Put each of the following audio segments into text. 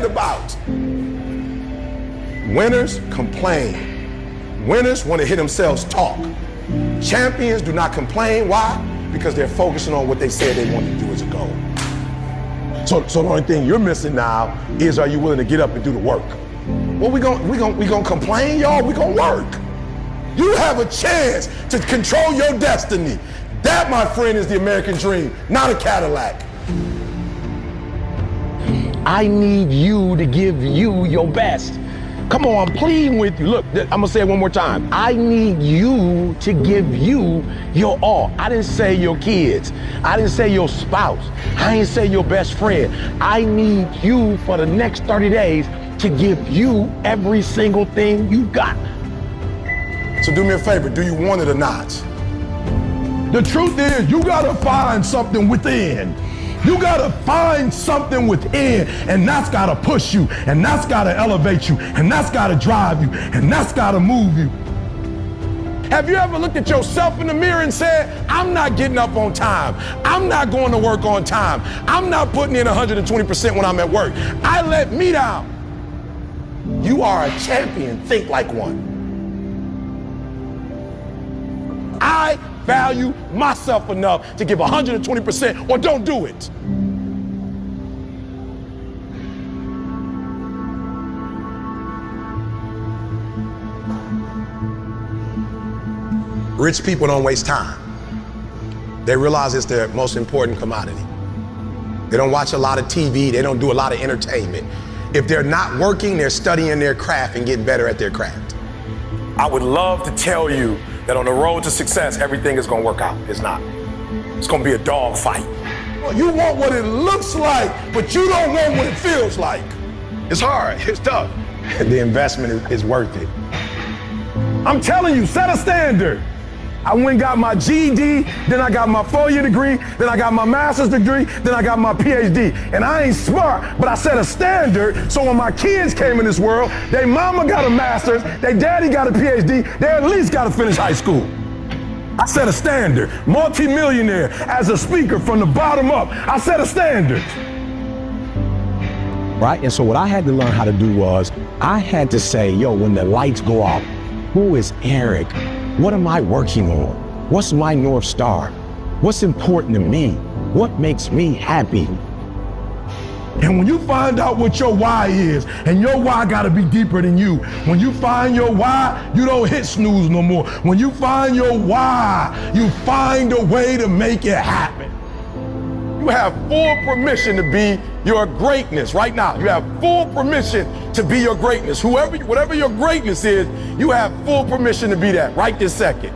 complaining about? Winners complain. Winners want to hear themselves talk. Champions do not complain. Why? Because they're focusing on what they said they want to do as a goal. So the only thing you're missing now is, are you willing to get up and do the work? Well, we gonna complain, y'all. We gonna work. You have a chance to control your destiny. That, my friend, is the American dream, not a Cadillac. I need you to give you your best. Come on, I'm pleading with you. Look, I'm gonna say it one more time. I need you to give you your all. I didn't say your kids. I didn't say your spouse. I didn't say your best friend. I need you for the next 30 days to give you every single thing you got. So do me a favor, do you want it or not? The truth is, you gotta find something within. You gotta find something within, and that's gotta push you, and that's gotta elevate you, and that's gotta drive you, and that's gotta move you. Have you ever looked at yourself in the mirror and said, I'm not getting up on time. I'm not going to work on time. I'm not putting in 120% when I'm at work. I let me down. You are a champion, think like one. I value myself enough to give 120% or don't do it. Rich people don't waste time. They realize it's their most important commodity. They don't watch a lot of TV. They don't do a lot of entertainment. If they're not working, they're studying their craft and getting better at their craft. I would love to tell you that on the road to success, everything is gonna work out. It's not. It's gonna be a dog fight. You want what it looks like, but you don't want what it feels like. It's hard, it's tough. The investment is worth it. I'm telling you, set a standard. I went and got my GED, then I got my 4-year degree, then I got my master's degree, then I got my PhD. And I ain't smart, but I set a standard so when my kids came in this world, their mama got a master's, their daddy got a PhD, they at least got to finish high school. I set a standard. Multi-millionaire as a speaker from the bottom up. I set a standard. Right? And so what I had to learn how to do was, I had to say, yo, when the lights go out, who is Eric? What am I working on? What's my North Star? What's important to me? What makes me happy? And when you find out what your why is, and your why gotta be deeper than you, when you find your why, you don't hit snooze no more. When you find your why, you find a way to make it happen. You have full permission to be your greatness right now. You have full permission to be your greatness. Whatever your greatness is, you have full permission to be that right this second.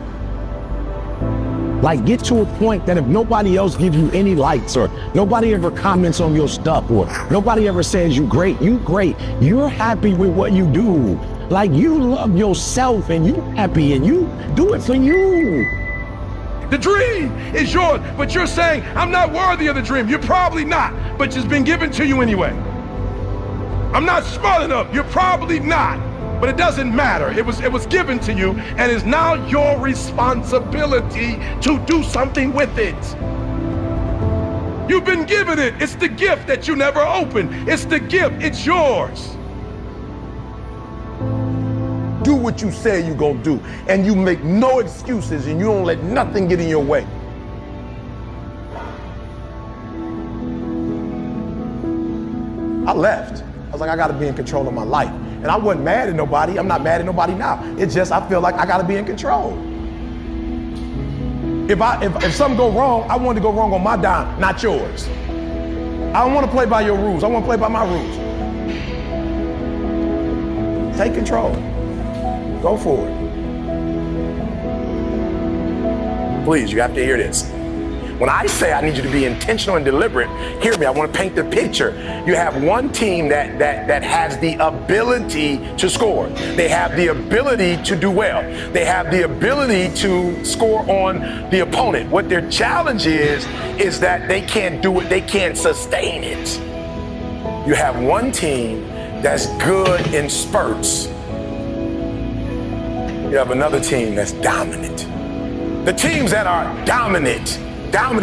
Like, get to a point that if nobody else gives you any likes, or nobody ever comments on your stuff, or nobody ever says you great, you're happy with what you do. Like, you love yourself and you happy and you do it for you. The dream is yours, but you're saying, I'm not worthy of the dream. You're probably not, but it's been given to you anyway. I'm not smart enough. You're probably not, but it doesn't matter. It was given to you, and it's now your responsibility to do something with it. You've been given it. It's the gift that you never opened. It's the gift. It's yours. Do what you say you're gonna do, and you make no excuses, and you don't let nothing get in your way. I left. I was like, I gotta be in control of my life. And I wasn't mad at nobody. I'm not mad at nobody now. It's just, I feel like I gotta be in control. If something go wrong, I want to go wrong on my dime, not yours. I don't wanna play by your rules. I wanna play by my rules. Take control. Go for it. Please, you have to hear this. When I say I need you to be intentional and deliberate, hear me, I want to paint the picture. You have one team that has the ability to score. They have the ability to do well. They have the ability to score on the opponent. What their challenge is that they can't do it, they can't sustain it. You have one team that's good in spurts. You have another team that's dominant. The teams that are dominant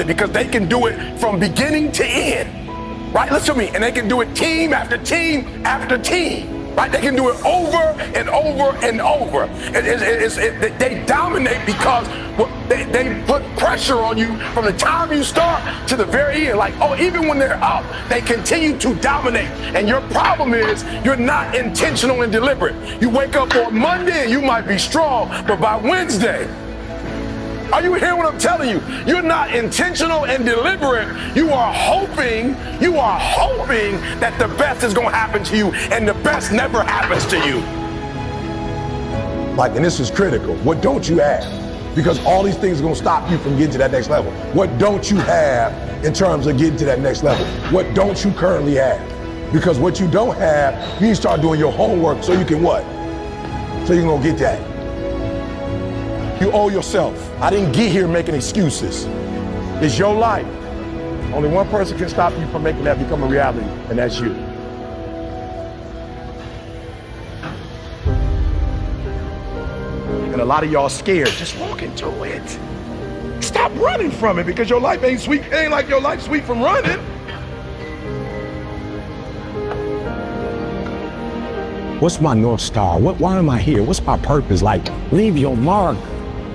because they can do it from beginning to end. right? Listen to me. And they can do it team after team after team, right? They can do it over and over and over. They dominate because they put pressure on you from the time you start to the very end. Like, oh, even when they're up, they continue to dominate. And your problem is you're not intentional and deliberate. You wake up on Monday and you might be strong, but by Wednesday, are you hearing what I'm telling you? You're not intentional and deliberate. You are hoping that the best is going to happen to you, and the best never happens to you. Like, and this is critical. What don't you have? Because all these things are going to stop you from getting to that next level. What don't you have in terms of getting to that next level? What don't you currently have? Because what you don't have, you need to start doing your homework so you can what? So you can go get that. You owe yourself. I didn't get here making excuses. It's your life. Only one person can stop you from making that become a reality, and that's you. And a lot of y'all scared. Just walk into it. Stop running from it, because your life ain't sweet. It ain't like your life's sweet from running. What's my North Star? Why am I here? What's my purpose? Like, leave your mark.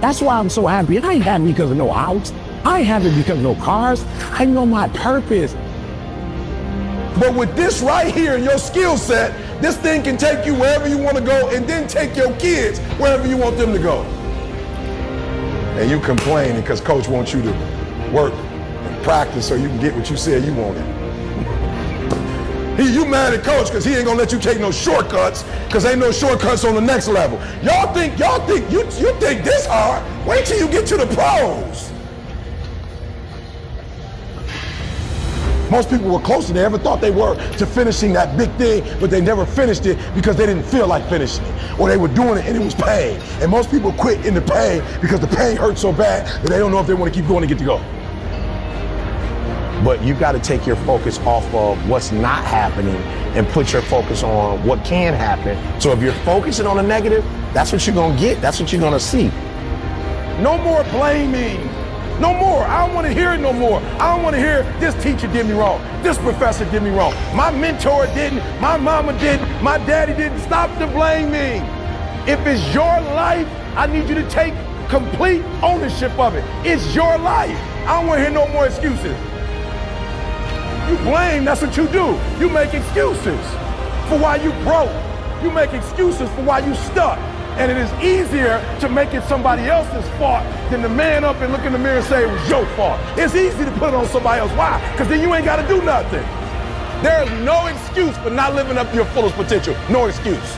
That's why I'm so happy. And I ain't happy because of no house. I ain't happy because of no cars. I know my purpose. But with this right here in your skill set, this thing can take you wherever you want to go, and then take your kids wherever you want them to go. And you complaining because coach wants you to work and practice so you can get what you said you wanted. You mad at coach because he ain't gonna let you take no shortcuts, because ain't no shortcuts on the next level. You think this hard? Wait till you get to the pros. Most people were closer than they ever thought they were to finishing that big thing, but they never finished it because they didn't feel like finishing it, or they were doing it and it was pain. And most people quit in the pain because the pain hurts so bad that they don't know if they want to keep going to get to go. But you got to take your focus off of what's not happening and put your focus on what can happen. So if you're focusing on the negative, that's what you're going to get. That's what you're going to see. No more blaming. No more. I don't want to hear it no more. I don't want to hear this teacher did me wrong. This professor did me wrong. My mentor didn't. My mama didn't. My daddy didn't. Stop the blaming. If it's your life, I need you to take complete ownership of it. It's your life. I don't want to hear no more excuses. You blame, that's what you do. You make excuses for why you broke. You make excuses for why you stuck. And it is easier to make it somebody else's fault than to man up and look in the mirror and say it was your fault. It's easy to put it on somebody else. Why? Because then you ain't got to do nothing. There is no excuse for not living up to your fullest potential. No excuse.